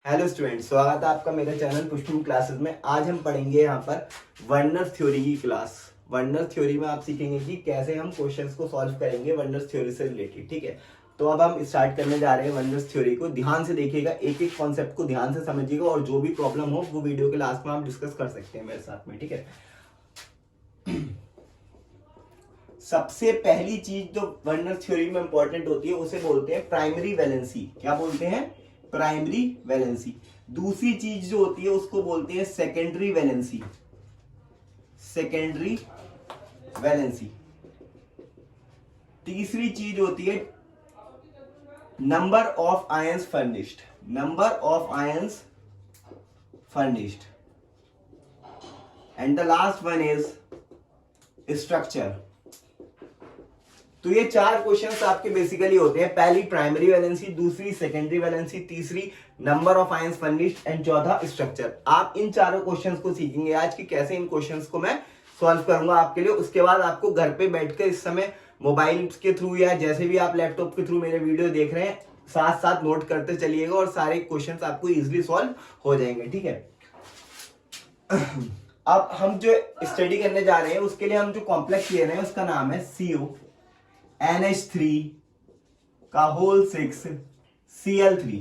Hello student, स्वागत है आपका मेरे चैनल पुष्पम क्लासेस में। आज हम पढ़ेंगे यहाँ पर वर्नर थ्योरी की क्लास। वर्नर थ्योरी में आप सीखेंगे कि कैसे हम क्वेश्चंस को सॉल्व करेंगे वर्नर थ्योरी से रिलेटेड। ठीक है, तो अब हम स्टार्ट करने जा रहे हैं वर्नर थ्योरी को। ध्यान से देखिएगा, एक एक कॉन्सेप्ट को ध्यान से समझिएगा और जो भी प्रॉब्लम हो वो वीडियो के लास्ट में आप डिस्कस कर सकते हैं मेरे साथ में। ठीक है, सबसे पहली चीज जो वर्नर थ्योरी में इंपॉर्टेंट होती है उसे बोलते हैं प्राइमरी वैलेंसी। क्या बोलते हैं? Primary valency. दूसरी चीज जो होती है उसको बोलते हैं सेकेंडरी वैलेंसी। Secondary valency. तीसरी चीज होती है number of ions furnished. Number of ions furnished. And the last one is structure. तो ये चार क्वेश्चंस आपके बेसिकली होते हैं। पहली प्राइमरी वैलेंसी, दूसरी सेकेंडरी वैलेंसी, तीसरी number of ions furnished and चौथा स्ट्रक्चर। आप इन चारों क्वेश्चंस को सीखेंगे आज कि कैसे इन क्वेश्चंस को मैं सॉल्व करूंगा आपके लिए। उसके बाद आपको घर पे बैठकर इस समय मोबाइल के थ्रू या जैसे भी आप लैपटॉप के थ्रू मेरे वीडियो देख रहे हैं, साथ साथ नोट करते चलिएगा और सारे क्वेश्चन आपको इजिली सॉल्व हो जाएंगे। ठीक है, अब हम जो स्टडी करने जा रहे हैं उसके लिए हम जो कॉम्प्लेक्स ले रहे हैं उसका नाम है CO NH3 का होल 6 Cl3।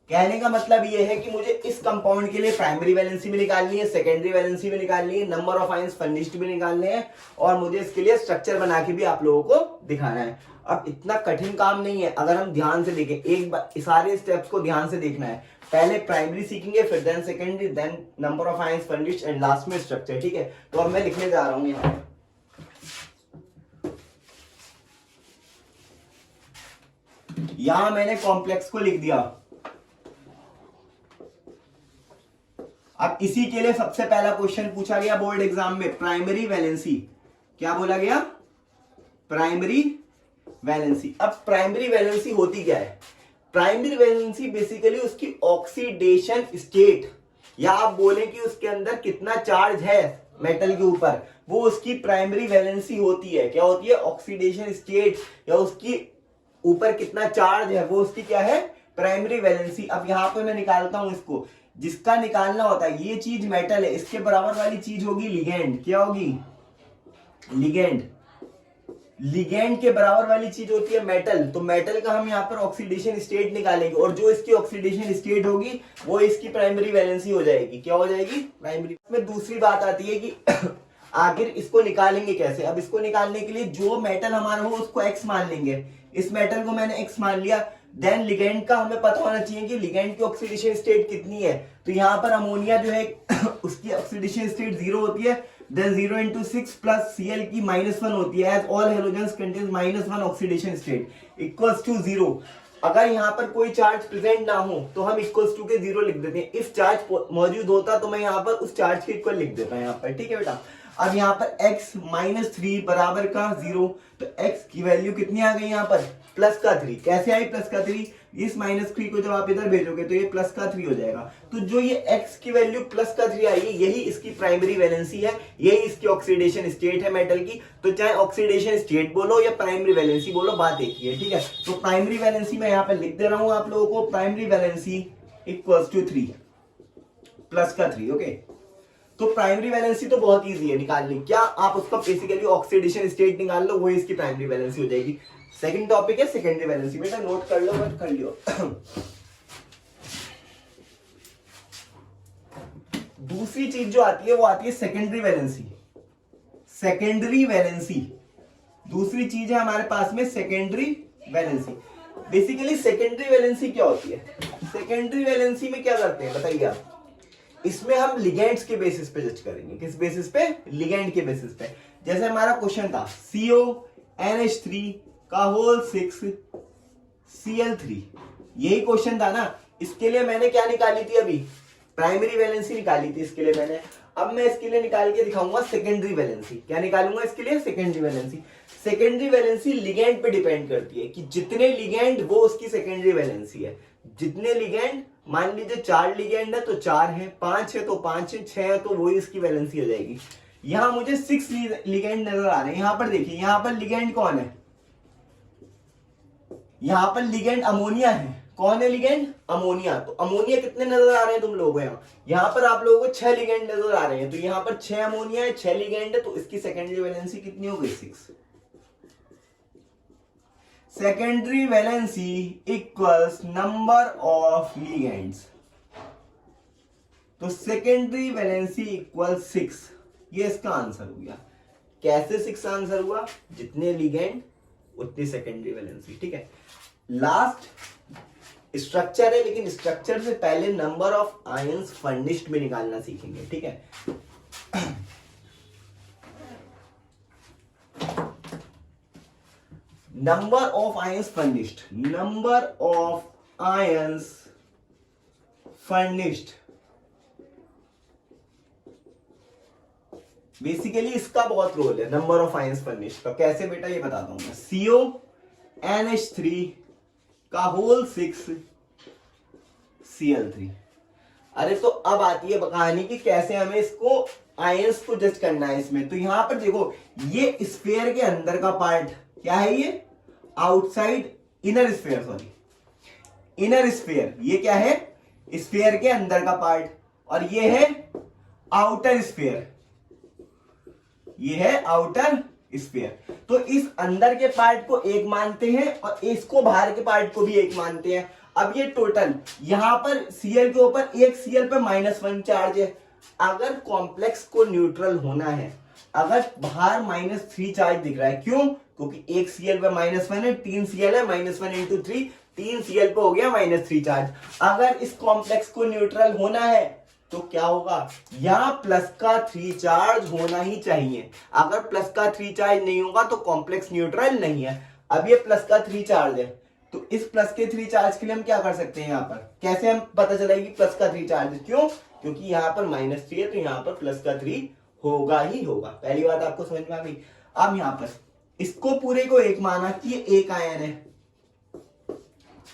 कहने का मतलब यह है कि मुझे इस कंपाउंड के लिए प्राइमरी वैलेंसी भी निकालनी है, सेकेंडरी वैलेंसी भी निकालनी है, नंबर ऑफ आयंस फर्निश्ड भी निकालने हैं और मुझे इसके लिए स्ट्रक्चर बना के भी आप लोगों को दिखाना है। अब इतना कठिन काम नहीं है अगर हम ध्यान से देखें। एक बार सारे स्टेप्स को ध्यान से देखना है। पहले प्राइमरी सीखेंगे, फिर then secondary, then number of ions furnished and last में स्ट्रक्चर। ठीक है, तो अब मैं लिखने जा रहा हूं यहाँ पर। यहां मैंने कॉम्प्लेक्स को लिख दिया। अब इसी के लिए सबसे पहला क्वेश्चन पूछा गया बोर्ड एग्जाम में, प्राइमरी वैलेंसी। क्या बोला गया? Primary valency. अब प्राइमरी वैलेंसी होती क्या है? प्राइमरी वैलेंसी बेसिकली उसकी ऑक्सीडेशन स्टेट, या आप बोले कि उसके अंदर कितना चार्ज है मेटल के ऊपर, वो उसकी प्राइमरी वैलेंसी होती है। क्या होती है? ऑक्सीडेशन स्टेट, या उसकी ऊपर कितना चार्ज है वो उसकी क्या है? Primary valency. अब यहां पे मैं निकालता हूं इसको, जिसका निकालना होता है, ये चीज मेटल है, इसके बराबर वाली चीज होगी लिगेंड। क्या होगी? लिगेंड। लिगेंड के बराबर वाली चीज होती है मेटल। तो मेटल का हम यहाँ पर ऑक्सीडेशन स्टेट निकालेंगे और जो इसकी ऑक्सीडेशन स्टेट होगी वो इसकी प्राइमरी वैलेंसी हो जाएगी। क्या हो जाएगी? प्राइमरी। में दूसरी बात आती है कि आखिर इसको निकालेंगे कैसे। अब इसको निकालने के लिए जो मेटल हमारा हो उसको X मान लेंगे। इस मेटल को मैंने X मान लिया। देन लिगेंड का हमें पता होना चाहिए कि लिगेंड की ऑक्सीडेशन स्टेट कितनी है। तो यहाँ पर अमोनिया जो है उसकी ऑक्सीडेशन स्टेट 0 होती है। देन 0 into 6 प्लस Cl की -1 होती है। As all halogens contains -1 oxidation state equals to 0। अगर यहाँ पर कोई चार्ज प्रेजेंट ना हो तो हम इक्वल्स टू के 0 लिख देते हैं। इफ चार्ज मौजूद होता तो मैं यहाँ पर उस चार्ज के इक्वल लिख देता हूँ यहाँ पर। ठीक है बेटा, अब यहाँ पर x -3 बराबर का 0, तो x की वैल्यू कितनी आ गई यहाँ पर? +3। कैसे आई +3? इस -3 को जब आप इधर भेजोगे तो ये +3 हो जाएगा। तो जो ये x की वैल्यू +3 आई है, यही इसकी प्राइमरी वैलेंसी है, यही इसकी ऑक्सीडेशन स्टेट है मेटल की। तो चाहे ऑक्सीडेशन स्टेट बोलो या प्राइमरी वैलेंसी बोलो, बात एक ही है। ठीक है, तो प्राइमरी वैलेंसी मैं यहाँ पर लिख दे रहा हूं आप लोगों को, primary valency equals to 3 +3। Okay, तो प्राइमरी वैलेंसी तो बहुत इजी है निकालनी। क्या आप उसका बेसिकली ऑक्सीडेशन स्टेट निकाल लो, वो इसकी प्राइमरी वैलेंसी हो जाएगी। सेकंड टॉपिक है सेकेंडरी वैलेंसी। बेटा नोट कर लो, मत कर लियो। दूसरी चीज जो आती है वो आती है सेकेंडरी वैलेंसी। सेकेंडरी वैलेंसी दूसरी चीज है हमारे पास में, secondary valency. Basically secondary valency क्या होती है? सेकेंडरी वैलेंसी में क्या करते हैं बताइए आप? इसमें हम लिगेंड्स के बेसिस पे जज करेंगे। किस बेसिस पे? लिगेंड के बेसिस पे। जैसे हमारा क्वेश्चन था CO NH3 का होल 6 Cl3, यही क्वेश्चन था ना। इसके लिए मैंने क्या निकाली थी? अभी प्राइमरी वैलेंसी निकाली थी इसके लिए मैंने। अब मैं इसके लिए निकाल के दिखाऊंगा सेकेंडरी वैलेंसी। क्या निकालूंगा इसके लिए? Secondary valency. Secondary valency ligand पे डिपेंड करती है कि जितने लिगेंड वो उसकी सेकेंडरी वैलेंसी है। जितने लिगेंड, मान लीजिए 4 लिगेंड है तो 4 है, 5 है तो 5 है, 6 है तो वही इसकी वैलेंसी हो जाएगी। यहां मुझे 6 लिगेंड नजर आ रहे हैं। यहां पर देखिए, यहां पर लिगेंड कौन है? यहां पर लिगेंड अमोनिया है। कौन है लिगेंड? अमोनिया। तो अमोनिया कितने नजर आ रहे हैं तुम लोगों को? यहाँ पर आप लोगों को 6 लिगेंड नजर आ रहे हैं। तो यहाँ पर 6 अमोनिया है, 6 लिगेंड है, तो इसकी सेकेंडरी वैलेंसी कितनी हो गई? 6। Secondary valency equals number of ligands. तो सेकेंडरी वैलेंसी इक्वल 6, ये इसका आंसर हो गया। कैसे 6 आंसर हुआ? जितने लिगेंड उतनी सेकेंडरी वैलेंसी। ठीक है, लास्ट स्ट्रक्चर है, लेकिन स्ट्रक्चर से पहले नंबर ऑफ आयंस फर्निश्ड में निकालना सीखेंगे। ठीक है, number of ions furnished, number of ions furnished, basically इसका बहुत रोल है नंबर ऑफ आयंस फर्निश्ड का। कैसे बेटा ये बताता हूं मैं। CONH3 का होल 6 Cl3। अरे तो अब आती है कहानी कि कैसे हमें इसको आयंस को जज करना है इसमें। तो यहां पर देखो, ये स्फीयर के अंदर का पार्ट क्या है? ये outside inner sphere, sorry inner sphere. ये क्या है? स्फीयर के अंदर का पार्ट। और ये है आउटर स्फीयर, ये है आउटर स्फीयर। तो इस अंदर के पार्ट को एक मानते हैं और इसको बाहर के पार्ट को भी एक मानते हैं। अब ये टोटल यहां पर Cl के ऊपर एक Cl पे -1 चार्ज है। अगर कॉम्प्लेक्स को न्यूट्रल होना है, अगर बाहर -3 चार्ज दिख रहा है, क्यों? क्योंकि एक Cl पे -1 है, 3 Cl है, -1 × 3, 3 Cl पे हो गया -3 चार्ज। अगर इस कॉम्प्लेक्स को न्यूट्रल होना है तो क्या होगा? यहां प्लस का 3 चार्ज होना ही चाहिए। अगर प्लस का 3 चार्ज नहीं होगा तो कॉम्प्लेक्स न्यूट्रल नहीं है। अब ये प्लस का 3 चार्ज है, तो इस प्लस के 3 चार्ज के लिए हम क्या कर सकते हैं? यहां पर कैसे हम पता चलेगी प्लस का 3 चार्ज? क्यों? क्योंकि यहां पर -3 है, तो यहां पर प्लस का 3 होगा ही होगा। पहली बात आपको समझ में आ गई। अब यहां पर इसको पूरे को एक माना कि ये एक आयन है,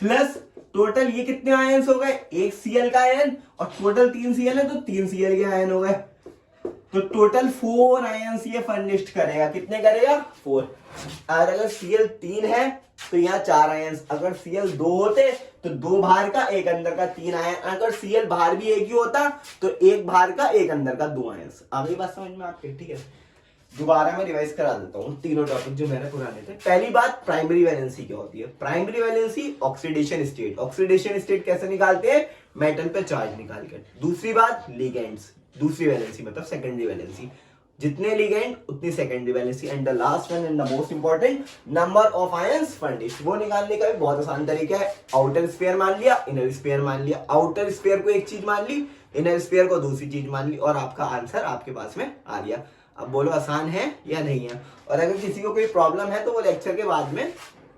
प्लस टोटल ये कितने आयन्स हो गए? एक Cl का आयन, और टोटल 3 Cl है तो 3 Cl के आयन हो गए। तो टोटल 4 आयन्स ये फर्निश्ड करेगा। कितने करेगा? 4। और अगर Cl 3 है तो यहाँ 4 आयन्स। अगर Cl 2 होते तो 2 बाहर का 1 अंदर का 3 आयन। अगर Cl बाहर भी एक ही होता तो 1 बाहर का 1 अंदर का 2 आयन्स। अगली बात समझ में आपके? ठीक है, दोबारा मैं रिवाइज करा देता हूँ तीनों टॉपिक जो मैंने पुराने थे। पहली बात, प्राइमरी वैलेंसी क्या होती है? Primary valency oxidation state. Oxidation state कैसे निकालते हैं? मेटल पे चार्ज निकाल कर। दूसरी बात, लिगेंड्स। दूसरी वैलेंसी मतलब सेकेंडरी वैलेंसी, जितने लिगेंड उतनी secondary valency. And the last one and the most important, number of ions furnished. वो निकालने का भी बहुत आसान तरीका है। आउटर स्फीयर मान लिया, इनर स्फीयर मान लिया। आउटर स्फीयर को एक चीज मान ली, इनर स्फीयर को दूसरी चीज मान ली, और आपका आंसर आपके पास में आ गया। अब बोलो आसान है या नहीं है? और अगर किसी को कोई प्रॉब्लम है तो वो लेक्चर के बाद में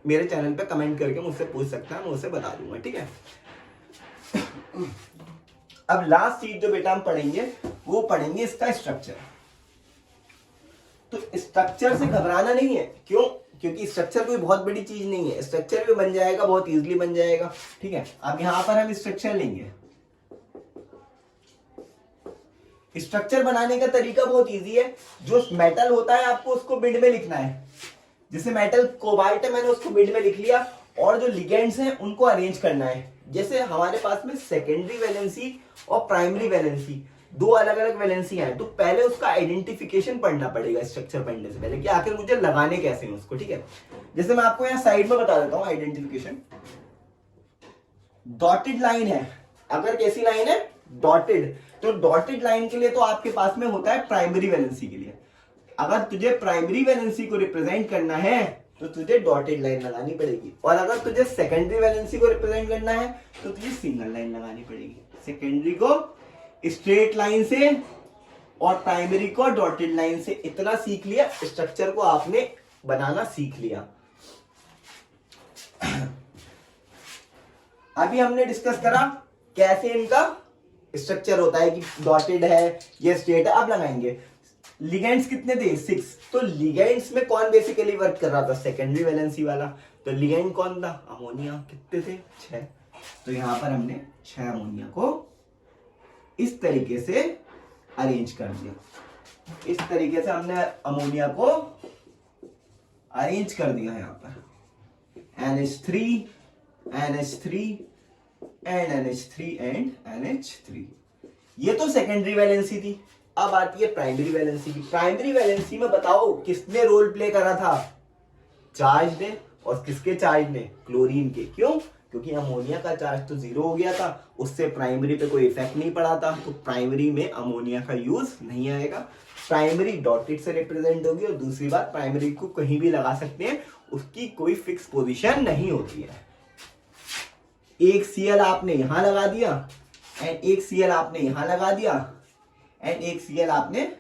मेरे चैनल पे कमेंट करके मुझसे पूछ सकता है, मैं उसे बता दूंगा। ठीक है, अब लास्ट चीज जो बेटा हम पढ़ेंगे वो पढ़ेंगे इसका स्ट्रक्चर। तो स्ट्रक्चर से घबराना नहीं है। क्यों? क्योंकि स्ट्रक्चर कोई बहुत बड़ी चीज नहीं है, स्ट्रक्चर भी बन जाएगा, बहुत इजीली बन जाएगा। ठीक है, अब यहां पर हम स्ट्रक्चर लेंगे। स्ट्रक्चर बनाने का तरीका बहुत इजी है। जो मेटल होता है आपको उसको बिंड में लिखना है। जैसे मेटल कोबाल्ट है, मैंने उसको बिंड में लिख लिया, और जो लिगेंड्स हैं उनको अरेंज करना है। जैसे हमारे पास में सेकेंडरी वैलेंसी और प्राइमरी वैलेंसी, दो अलग अलग वैलेंसी है, तो पहले उसका आइडेंटिफिकेशन पढ़ना पड़ेगा स्ट्रक्चर पढ़ने से पहले, कि आखिर मुझे लगाने कैसे हैं उसको। ठीक है, जैसे मैं आपको यहाँ साइड में बता देता हूँ आइडेंटिफिकेशन। डॉटेड लाइन है, अगर कैसी लाइन है? डॉटेड। तो डॉटेड लाइन के लिए तो आपके पास में होता है प्राइमरी वैलेंसी के लिए। अगर तुझे प्राइमरी वैलेंसी को रिप्रेजेंट करना है तो तुझे डॉटेड लाइन लगानी पड़ेगी, और अगर तुझे सेकेंडरी वैलेंसी को रिप्रेजेंट करना है तो तुझे सिंगल लाइन लगानी पड़ेगी। सेकेंडरी को स्ट्रेट लाइन से और प्राइमरी को डॉटेड लाइन से। इतना सीख लिया, स्ट्रक्चर को आपने बनाना सीख लिया। अभी हमने डिस्कस करा कैसे इनका स्ट्रक्चर होता है, कि डॉटेड है, ये स्ट्रेट है। अब लगाएंगे। लिगेंड्स कितने थे? 6। तो लिगेंड्स में कौन बेसिकली वर्क कर रहा था? सेकेंडरी वैलेंसी वाला। तो लिगेंड कौन था? अमोनिया। कितने थे? 6। तो यहां पर हमने 6 अमोनिया को इस तरीके से अरेंज कर दिया। इस तरीके से हमने अमोनिया को अरेंज कर दिया। यहां पर NH3 NH3 and NH3 and NH3। ये तो सेकेंडरी वैलेंसी थी। अब आती है प्राइमरी वैलेंसी की। प्राइमरी वैलेंसी में बताओ किसने रोल प्ले करा था? चार्ज ने। और किसके चार्ज ने? क्लोरीन के। क्यों? क्योंकि अमोनिया का चार्ज तो 0 हो गया था, उससे प्राइमरी पे कोई इफेक्ट नहीं पड़ा था, तो प्राइमरी में अमोनिया का यूज नहीं आएगा। प्राइमरी डॉटेड से रिप्रेजेंट होगी। और दूसरी बात, प्राइमरी को कहीं भी लगा सकते हैं, उसकी कोई फिक्स पोजीशन नहीं होती है। एक Cl आपने यहां लगा दिया एंड एक Cl आपने यहां लगा दिया एंड एक Cl आपने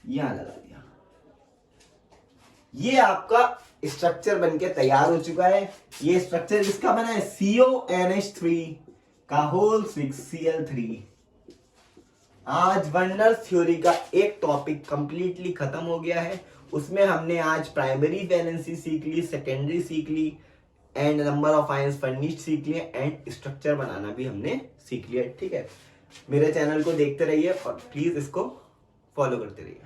यहां लगा दिया। ये आपका स्ट्रक्चर बनके तैयार हो चुका है। ये स्ट्रक्चर किसका बना है? CONH3 का होल 6Cl3। आज वर्नर्स थ्योरी का एक टॉपिक कंप्लीटली खत्म हो गया है। उसमें हमने आज प्राइमरी वैलेंसी सीख ली, सेकेंडरी सीख ली and number of ions furnished सीख लिए एंड स्ट्रक्चर बनाना भी हमने सीख लिया। ठीक है, मेरे चैनल को देखते रहिए और प्लीज इसको फॉलो करते रहिए।